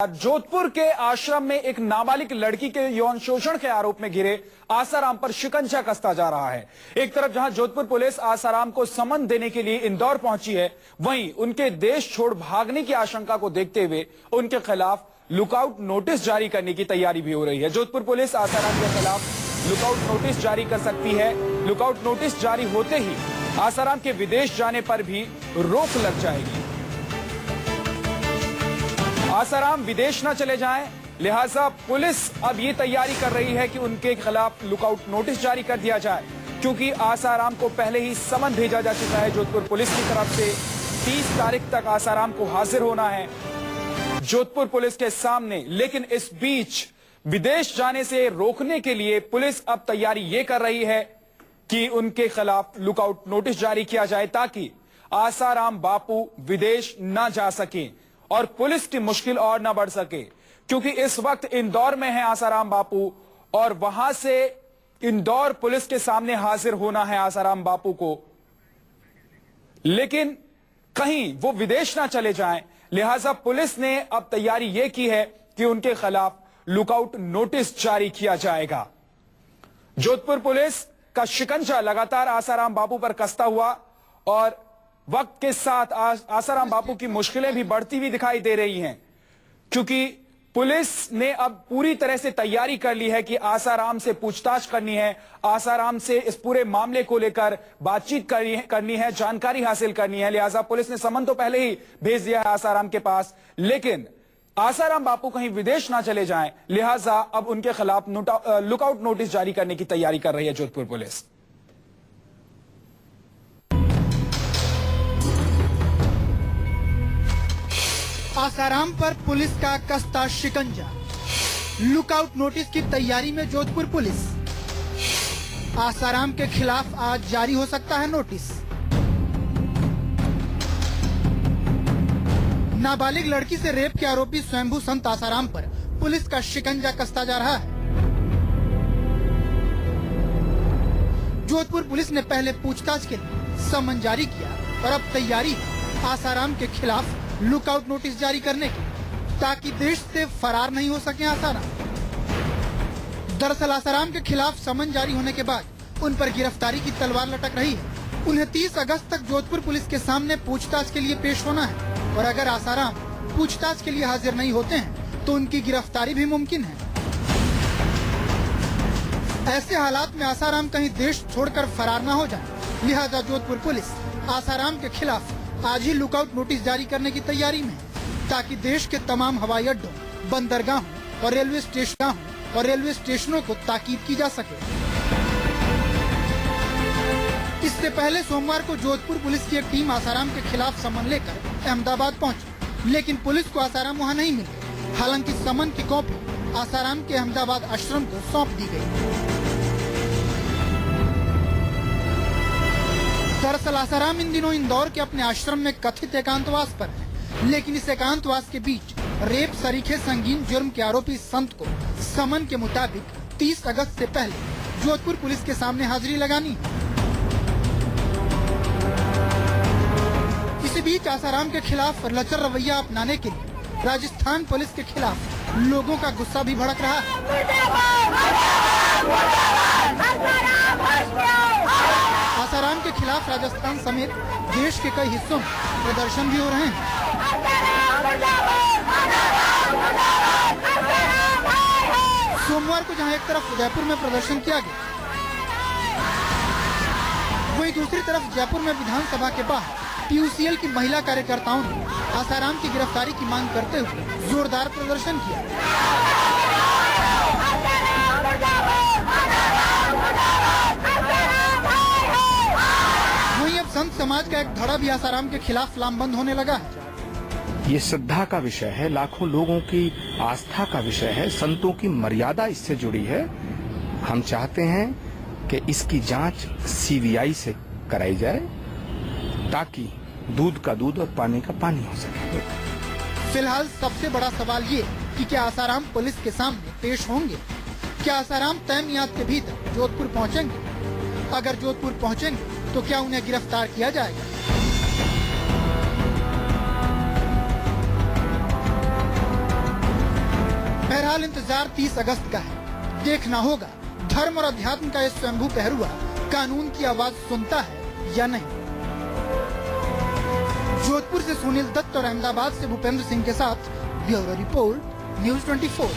जोधपुर के आश्रम में एक नाबालिग लड़की के यौन शोषण के आरोप में घिरे आसाराम पर शिकंजा कसता जा रहा है। एक तरफ जहां जोधपुर पुलिस आसाराम को समन देने के लिए इंदौर पहुंची है, वहीं उनके देश छोड़ भागने की आशंका को देखते हुए उनके खिलाफ लुकआउट नोटिस जारी करने की तैयारी भी हो रही है। जोधपुर पुलिस आसाराम के खिलाफ लुकआउट नोटिस जारी कर सकती है। लुकआउट नोटिस जारी होते ही आसाराम के विदेश जाने पर भी रोक लग जाएगी। आसाराम विदेश न चले जाएं, लिहाजा पुलिस अब ये तैयारी कर रही है कि उनके खिलाफ लुकआउट नोटिस जारी कर दिया जाए, क्योंकि आसाराम को पहले ही समन भेजा जा चुका है जोधपुर पुलिस की तरफ से। 30 तारीख तक आसाराम को हाजिर होना है जोधपुर पुलिस के सामने। लेकिन इस बीच विदेश जाने से रोकने के लिए पुलिस अब तैयारी ये कर रही है कि उनके खिलाफ लुकआउट नोटिस जारी किया जाए, ताकि आसाराम बापू विदेश न जा सके और पुलिस की मुश्किल और न बढ़ सके, क्योंकि इस वक्त इंदौर में है आसाराम बापू और वहां से इंदौर पुलिस के सामने हाजिर होना है आसाराम बापू को। लेकिन कहीं वो विदेश ना चले जाएं, लिहाजा पुलिस ने अब तैयारी यह की है कि उनके खिलाफ लुकआउट नोटिस जारी किया जाएगा। जोधपुर पुलिस का शिकंजा लगातार आसाराम बापू पर कसता हुआ और वक्त के साथ आसाराम बापू की मुश्किलें भी बढ़ती हुई दिखाई दे रही हैं, क्योंकि पुलिस ने अब पूरी तरह से तैयारी कर ली है कि आसाराम से पूछताछ करनी है, आसाराम से इस पूरे मामले को लेकर बातचीत करनी है, जानकारी हासिल करनी है। लिहाजा पुलिस ने समन तो पहले ही भेज दिया है आसाराम के पास, लेकिन आसाराम बापू कहीं विदेश ना चले जाएं, लिहाजा अब उनके खिलाफ लुकआउट नोटिस जारी करने की तैयारी कर रही है जोधपुर पुलिस। आसाराम पर पुलिस का कसता शिकंजा, लुकआउट नोटिस की तैयारी में जोधपुर पुलिस। आसाराम के खिलाफ आज जारी हो सकता है नोटिस। नाबालिग लड़की से रेप के आरोपी स्वयंभू संत आसाराम पर पुलिस का शिकंजा कसता जा रहा है। जोधपुर पुलिस ने पहले पूछताछ के लिए समन जारी किया और अब तैयारी है आसाराम के खिलाफ लुकआउट नोटिस जारी करने की, ताकि देश से फरार नहीं हो सके आसाराम। दरअसल आसाराम के खिलाफ समन जारी होने के बाद उन पर गिरफ्तारी की तलवार लटक रही है। उन्हें 30 अगस्त तक जोधपुर पुलिस के सामने पूछताछ के लिए पेश होना है और अगर आसाराम पूछताछ के लिए हाजिर नहीं होते हैं तो उनकी गिरफ्तारी भी मुमकिन है। ऐसे हालात में आसाराम कहीं देश छोड़कर फरार न हो जाए, लिहाजा जोधपुर पुलिस आसाराम के खिलाफ आज ही लुकआउट नोटिस जारी करने की तैयारी में, ताकि देश के तमाम हवाई अड्डों, बंदरगाहों और रेलवे स्टेशनों को ताकीद की जा सके। इससे पहले सोमवार को जोधपुर पुलिस की एक टीम आसाराम के खिलाफ समन लेकर अहमदाबाद पहुंची, लेकिन पुलिस को आसाराम वहां नहीं मिले। हालांकि समन की कॉपी आसाराम के अहमदाबाद आश्रम को सौंप दी गई। दरअसल आसाराम इन दिनों इंदौर के अपने आश्रम में कथित एकांतवास पर है, लेकिन इस एकांतवास के बीच रेप सरीखे संगीन जुर्म के आरोपी संत को समन के मुताबिक 30 अगस्त से पहले जोधपुर पुलिस के सामने हाजिरी लगानी है। इसी बीच आसाराम के खिलाफ लचर रवैया अपनाने के लिए राजस्थान पुलिस के खिलाफ लोगों का गुस्सा भी भड़क रहा है। आसाराम के खिलाफ राजस्थान समेत देश के कई हिस्सों में प्रदर्शन भी हो रहे हैं। सोमवार को जहां एक तरफ उदयपुर में प्रदर्शन किया गया, वहीं दूसरी तरफ जयपुर में विधानसभा के बाहर PUCL की महिला कार्यकर्ताओं ने आसाराम की गिरफ्तारी की मांग करते हुए जोरदार प्रदर्शन किया। वहीं अब संत समाज का एक धड़ा भी आसाराम के खिलाफ लामबंद होने लगा है। ये श्रद्धा का विषय है, लाखों लोगों की आस्था का विषय है, संतों की मर्यादा इससे जुड़ी है। हम चाहते हैं कि इसकी जांच CBI से कराई जाए, ताकि दूध का दूध और पानी का पानी हो सके। फिलहाल सबसे बड़ा सवाल ये कि क्या आसाराम पुलिस के सामने पेश होंगे? क्या आसाराम तय मियाद के भीतर जोधपुर पहुंचेंगे? अगर जोधपुर पहुंचेंगे तो क्या उन्हें गिरफ्तार किया जाएगा? फिलहाल इंतजार 30 अगस्त का है। देखना होगा धर्म और अध्यात्म का इस स्वयंभू पहरुआ कानून की आवाज सुनता है या नहीं। जोधपुर से सुनील दत्त और अहमदाबाद से भूपेंद्र सिंह के साथ ब्यूरो रिपोर्ट, न्यूज़ 24।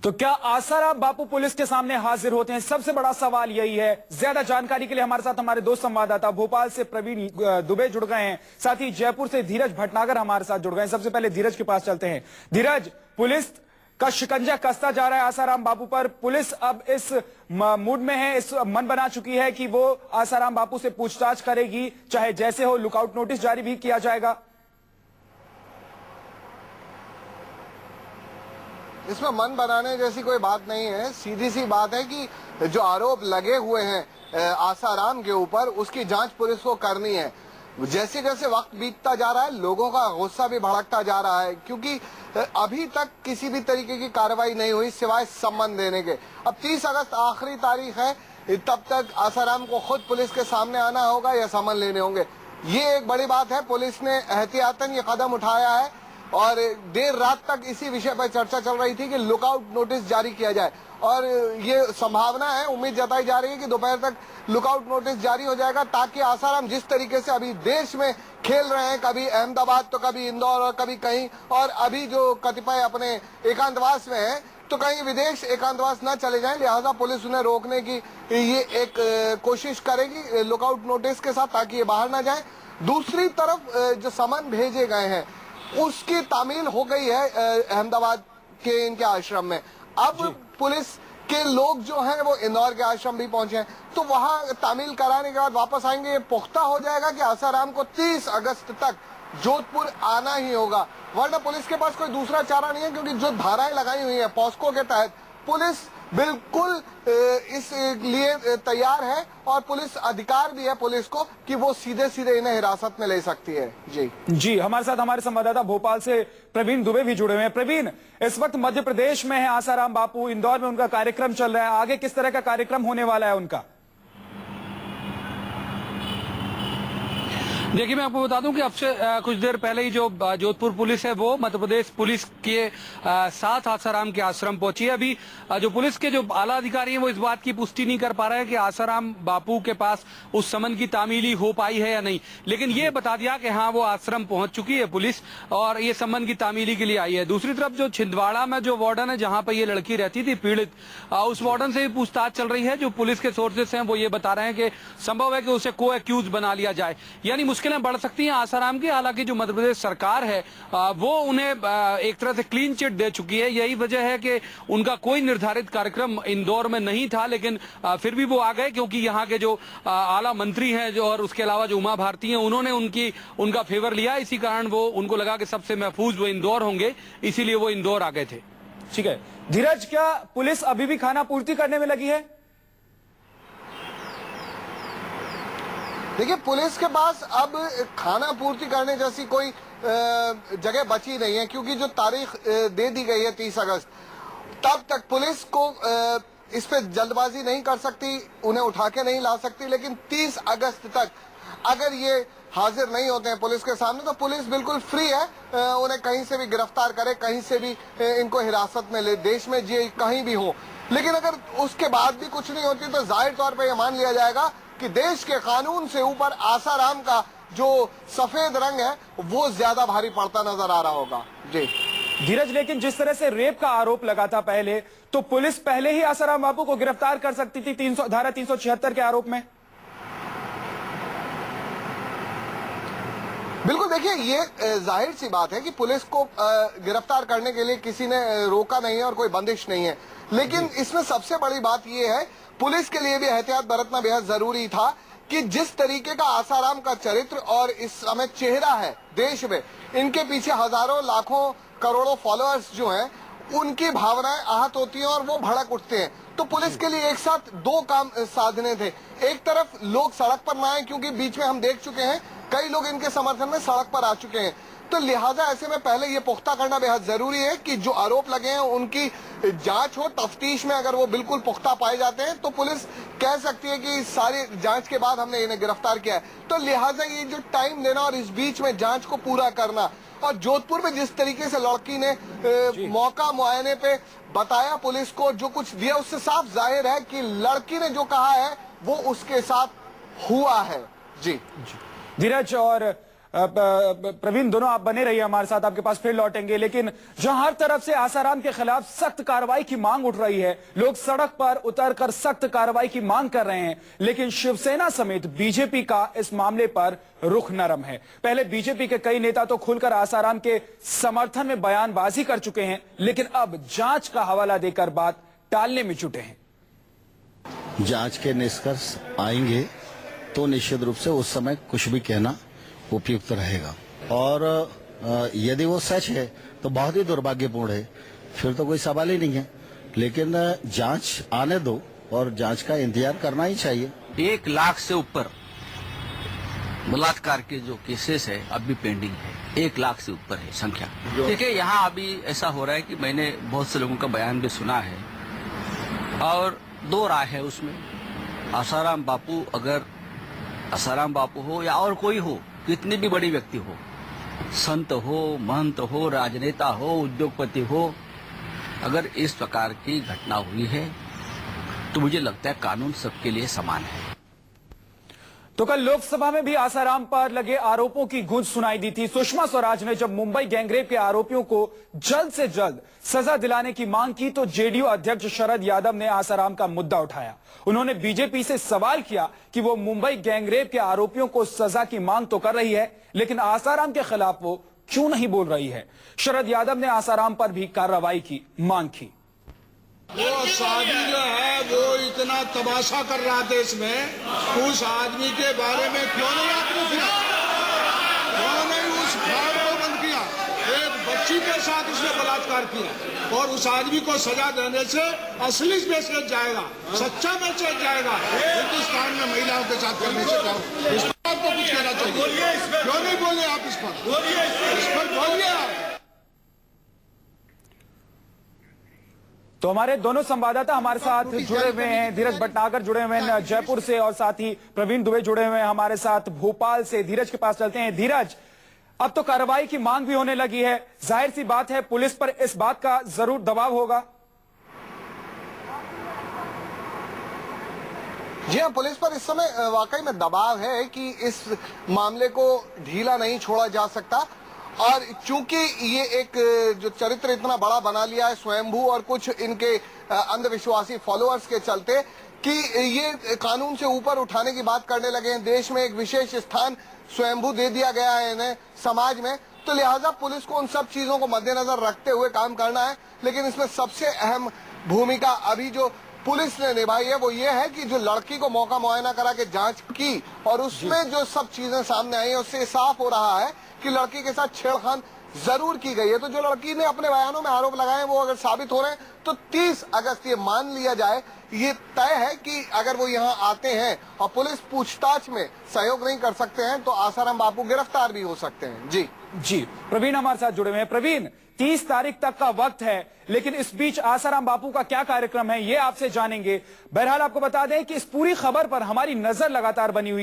तो क्या आसाराम बापू पुलिस के सामने हाजिर होते हैं? सबसे बड़ा सवाल यही है। ज्यादा जानकारी के लिए हमारे साथ हमारे दो संवाददाता भोपाल से प्रवीण दुबे जुड़ गए हैं, साथ ही जयपुर से धीरज भटनागर हमारे साथ जुड़ गए हैं। सबसे पहले धीरज के पास चलते हैं। धीरज, पुलिस का शिकंजा कसता जा रहा है आसाराम बापू पर। पुलिस अब इस मूड में है, इस मन बना चुकी है कि वो आसाराम बापू से पूछताछ करेगी, चाहे जैसे हो। लुकआउट नोटिस जारी भी किया जाएगा। इसमें मन बनाने जैसी कोई बात नहीं है। सीधी सी बात है कि जो आरोप लगे हुए हैं आसाराम के ऊपर, उसकी जांच पुलिस को करनी है। जैसे जैसे वक्त बीतता जा रहा है, लोगों का गुस्सा भी भड़कता जा रहा है, क्योंकि अभी तक किसी भी तरीके की कार्रवाई नहीं हुई सिवाय सम्मन देने के। अब 30 अगस्त आखिरी तारीख है, तब तक आसाराम को खुद पुलिस के सामने आना होगा या सम्मन लेने होंगे। ये एक बड़ी बात है। पुलिस ने एहतियातन ये कदम उठाया है और देर रात तक इसी विषय पर चर्चा चल रही थी कि लुकआउट नोटिस जारी किया जाए, और ये संभावना है, उम्मीद जताई जा रही है कि दोपहर तक लुकआउट नोटिस जारी हो जाएगा, ताकि आसाराम जिस तरीके से अभी देश में खेल रहे हैं, कभी अहमदाबाद तो कभी इंदौर और कभी कहीं, और अभी जो कतिपय अपने एकांतवास में हैं, तो कहीं विदेश एकांतवास न चले जाएं। लिहाजा पुलिस उन्हें रोकने की ये एक कोशिश करेगी लुकआउट नोटिस के साथ, ताकि ये बाहर न जाए। दूसरी तरफ जो समन भेजे गए हैं उसकी तामील हो गई है अहमदाबाद के इनके आश्रम में। अब पुलिस के लोग जो हैं वो इंदौर के आश्रम भी पहुंचे हैं, तो वहां तामील कराने के बाद वापस आएंगे। ये पुख्ता हो जाएगा कि आसाराम को 30 अगस्त तक जोधपुर आना ही होगा, वरना पुलिस के पास कोई दूसरा चारा नहीं है। क्योंकि जो धाराएं लगाई हुई है पॉस्को के तहत, पुलिस बिल्कुल इस लिए तैयार है, और पुलिस अधिकार भी है पुलिस को कि वो सीधे सीधे इन्हें हिरासत में ले सकती है। जी, हमारे साथ हमारे संवाददाता भोपाल से प्रवीण दुबे भी जुड़े हुए हैं। प्रवीण, इस वक्त मध्य प्रदेश में है आसाराम बापू, इंदौर में उनका कार्यक्रम चल रहा है। आगे किस तरह का कार्यक्रम होने वाला है उनका? देखिए, मैं आपको बता दूं कि अब से कुछ देर पहले ही जो जोधपुर पुलिस है वो मध्य प्रदेश पुलिस के साथ आसाराम के आश्रम पहुंची है। अभी जो पुलिस के जो आला अधिकारी हैं वो इस बात की पुष्टि नहीं कर पा रहे हैं कि आसाराम बापू के पास उस समन की तामीली हो पाई है या नहीं, लेकिन ये बता दिया कि हाँ, वो आश्रम पहुंच चुकी है पुलिस, और ये समन की तामीली के लिए आई है। दूसरी तरफ जो छिंदवाड़ा में जो वार्डन है, जहां पर ये लड़की रहती थी पीड़ित, उस वार्डन से भी पूछताछ चल रही है। जो पुलिस के सोर्सेस हैं वो ये बता रहे हैं कि संभव है कि उसे को एक्यूज बना लिया जाए, यानी मुश्किलें बढ़ सकती हैं आसाराम की। हालांकि जो मध्य प्रदेश सरकार है वो उन्हें एक तरह से क्लीन चिट दे चुकी है। यही वजह है कि उनका कोई निर्धारित कार्यक्रम इंदौर में नहीं था, लेकिन फिर भी वो आ गए, क्योंकि यहाँ के जो आला मंत्री हैं जो, और उसके अलावा जो उमा भारती हैं, उन्होंने उनका फेवर लिया। इसी कारण वो उनको लगा कि सबसे महफूज वो इंदौर होंगे, इसीलिए वो इंदौर आ गए थे। ठीक है धीरज, क्या पुलिस अभी भी खाना पूर्ति करने में लगी है? देखिए, पुलिस के पास अब खाना पूर्ति करने जैसी कोई जगह बची नहीं है, क्योंकि जो तारीख दे दी गई है 30 अगस्त, तब तक पुलिस को इस पे जल्दबाजी नहीं कर सकती, उन्हें उठा के नहीं ला सकती। लेकिन 30 अगस्त तक अगर ये हाजिर नहीं होते हैं पुलिस के सामने, तो पुलिस बिल्कुल फ्री है, उन्हें कहीं से भी गिरफ्तार करे, कहीं से भी इनको हिरासत में ले, देश में जे कहीं भी हो। लेकिन अगर उसके बाद भी कुछ नहीं होती, तो जाहिर तौर पर यह मान लिया जाएगा कि देश के कानून से ऊपर आसाराम का जो सफेद रंग है वो ज्यादा भारी पड़ता नजर आ रहा होगा। जी धीरज, लेकिन जिस तरह से रेप का आरोप लगा था पहले, तो पुलिस पहले ही आसाराम बापू को गिरफ्तार कर सकती थी धारा 376 के आरोप में। बिल्कुल, देखिए, ये जाहिर सी बात है कि पुलिस को गिरफ्तार करने के लिए किसी ने रोका नहीं है और कोई बंदिश नहीं है। लेकिन इसमें सबसे बड़ी बात यह है, पुलिस के लिए भी एहतियात बरतना बेहद जरूरी था कि जिस तरीके का आसाराम का चरित्र और इस समय चेहरा है देश में, इनके पीछे हजारों लाखों करोड़ों फॉलोअर्स जो हैं, उनकी भावनाएं आहत होती हैं और वो भड़क उठते हैं। तो पुलिस के लिए एक साथ दो काम साधने थे। एक तरफ लोग सड़क पर न आए, क्योंकि बीच में हम देख चुके हैं कई लोग इनके समर्थन में सड़क पर आ चुके हैं, तो लिहाजा ऐसे में पहले ये पुख्ता करना बेहद जरूरी है कि जो आरोप लगे हैं उनकी जांच हो, तफ्तीश में अगर वो बिल्कुल पुख्ता पाए जाते हैं तो पुलिस कह सकती है कि सारी जांच के बाद हमने इन्हें गिरफ्तार किया है। तो लिहाजा ये जो टाइम देना और इस बीच में जांच को पूरा करना, और जोधपुर में जिस तरीके से लड़की ने मौका मुआयने पे बताया पुलिस को, जो कुछ दिया, उससे साफ जाहिर है कि लड़की ने जो कहा है वो उसके साथ हुआ है। जी धीरज और प्रवीण दोनों आप बने रहिए हमारे साथ, आपके पास फिर लौटेंगे। लेकिन जहां हर तरफ से आसाराम के खिलाफ सख्त कार्रवाई की मांग उठ रही है, लोग सड़क पर उतरकर सख्त कार्रवाई की मांग कर रहे हैं, लेकिन शिवसेना समेत बीजेपी का इस मामले पर रुख नरम है। पहले बीजेपी के कई नेता तो खुलकर आसाराम के समर्थन में बयानबाजी कर चुके हैं, लेकिन अब जांच का हवाला देकर बात टालने में जुटे हैं। जांच के निष्कर्ष आएंगे तो निश्चित रूप से उस समय कुछ भी कहना उपयुक्त रहेगा, और यदि वो सच है तो बहुत ही दुर्भाग्यपूर्ण है, फिर तो कोई सवाल ही नहीं है। लेकिन जांच आने दो और जांच का इंतजार करना ही चाहिए। 1 लाख से ऊपर बलात्कार के जो केसेस है अभी पेंडिंग है, 1 लाख से ऊपर है संख्या। देखिए यहाँ अभी ऐसा हो रहा है कि मैंने बहुत से लोगों का बयान भी सुना है और 2 राय है उसमें। आसाराम बापू, अगर आसाराम बापू हो या और कोई हो, कितनी भी बड़ी व्यक्ति हो, संत हो, महंत हो, राजनेता हो, उद्योगपति हो, अगर इस प्रकार की घटना हुई है तो मुझे लगता है कानून सबके लिए समान है। तो कल लोकसभा में भी आसाराम पर लगे आरोपों की गूंज सुनाई दी थी। सुषमा स्वराज ने जब मुंबई गैंगरेप के आरोपियों को जल्द से जल्द सजा दिलाने की मांग की तो जेडीयू अध्यक्ष शरद यादव ने आसाराम का मुद्दा उठाया। उन्होंने बीजेपी से सवाल किया कि वो मुंबई गैंगरेप के आरोपियों को सजा की मांग तो कर रही है, लेकिन आसाराम के खिलाफ वो क्यों नहीं बोल रही है। शरद यादव ने आसाराम पर भी कार्रवाई की मांग की। वो शादी जो है वो इतना तमाशा कर रहा देश में, उस आदमी के बारे में क्यों नहीं आपने सुना? क्यों नहीं उस फ्रॉड को बंद किया? एक बच्ची के साथ उसने बलात्कार किया और उस आदमी को सजा देने से असली मैसेज जाएगा, सच्चा मैसेज जाएगा हिंदुस्तान में महिलाओं के साथ करने से। क्या इस पर आपको कुछ कहना चाहिए? क्यों नहीं बोले आप इस पर बोलिए आप। तो हमारे दोनों संवाददाता हमारे साथ जुड़े हुए हैं। धीरज भटनागर जुड़े हुए हैं जयपुर से और साथ ही प्रवीण दुबे जुड़े हुए हैं हमारे साथ भोपाल से। धीरज के पास चलते हैं। धीरज, अब तो कार्रवाई की मांग भी होने लगी है, जाहिर सी बात है पुलिस पर इस बात का जरूर दबाव होगा। जी हाँ, पुलिस पर इस समय वाकई में दबाव है कि इस मामले को ढीला नहीं छोड़ा जा सकता, और चूंकि ये एक जो चरित्र इतना बड़ा बना लिया है स्वयंभू और कुछ इनके अंधविश्वासी फॉलोअर्स के चलते कि ये कानून से ऊपर उठाने की बात करने लगे हैं, देश में एक विशेष स्थान स्वयंभू दे दिया गया है इन्हें समाज में, तो लिहाजा पुलिस को उन सब चीजों को मद्देनजर रखते हुए काम करना है। लेकिन इसमें सबसे अहम भूमिका अभी जो पुलिस ने निभाई है वो ये है कि जो लड़की को मौका मुआयना करा के जांच की और उसमें जो सब चीजें सामने आई है उससे साफ हो रहा है कि लड़की के साथ छेड़खान जरूर की गई है। तो जो लड़की ने अपने बयानों में आरोप लगाए हैं वो अगर साबित हो रहे हैं तो 30 अगस्त ये मान लिया जाए, ये तय है कि अगर वो यहाँ आते हैं और पुलिस पूछताछ में सहयोग नहीं कर सकते हैं तो आसाराम बापू गिरफ्तार भी हो सकते हैं। जी प्रवीण हमारे साथ जुड़े हुए हैं। प्रवीण, 30 तारीख तक का वक्त है, लेकिन इस बीच आसाराम बापू का क्या कार्यक्रम है ये आपसे जानेंगे। बहरहाल आपको बता दें कि इस पूरी खबर पर हमारी नजर लगातार बनी हुई है।